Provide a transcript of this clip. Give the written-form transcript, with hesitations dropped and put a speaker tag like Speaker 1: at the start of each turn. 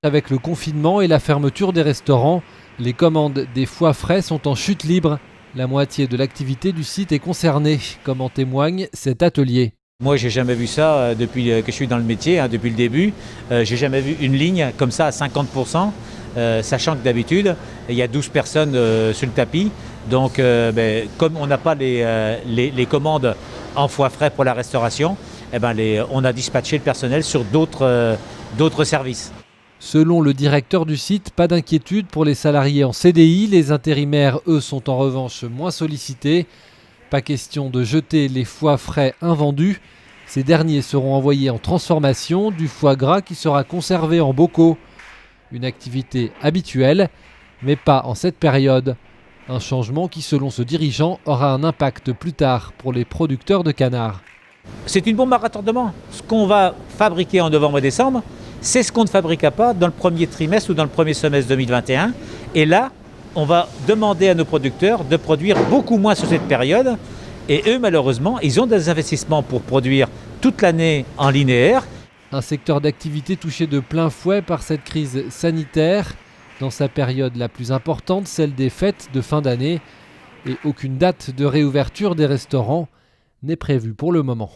Speaker 1: Avec le confinement et la fermeture des restaurants, les commandes des foies frais sont en chute libre. La moitié de l'activité du site est concernée, comme en témoigne cet atelier.
Speaker 2: Moi, j'ai jamais vu ça depuis que je suis dans le métier, depuis le début. J'ai jamais vu une ligne comme ça à 50%, sachant que d'habitude, il y a 12 personnes sur le tapis. Donc, comme on n'a pas les commandes en foie frais pour la restauration, on a dispatché le personnel sur d'autres services.
Speaker 1: Selon le directeur du site, pas d'inquiétude pour les salariés en CDI. Les intérimaires, eux, sont en revanche moins sollicités. Pas question de jeter les foies frais invendus. Ces derniers seront envoyés en transformation, du foie gras qui sera conservé en bocaux. Une activité habituelle, mais pas en cette période. Un changement qui, selon ce dirigeant, aura un impact plus tard pour les producteurs de canards.
Speaker 2: C'est une bombe à retardement. Ce qu'on va fabriquer en novembre et décembre, c'est ce qu'on ne fabriquera pas dans le premier trimestre ou dans le premier semestre 2021. Et là, on va demander à nos producteurs de produire beaucoup moins sur cette période. Et eux, malheureusement, ils ont des investissements pour produire toute l'année en linéaire.
Speaker 1: Un secteur d'activité touché de plein fouet par cette crise sanitaire, dans sa période la plus importante, celle des fêtes de fin d'année. Et aucune date de réouverture des restaurants n'est prévue pour le moment.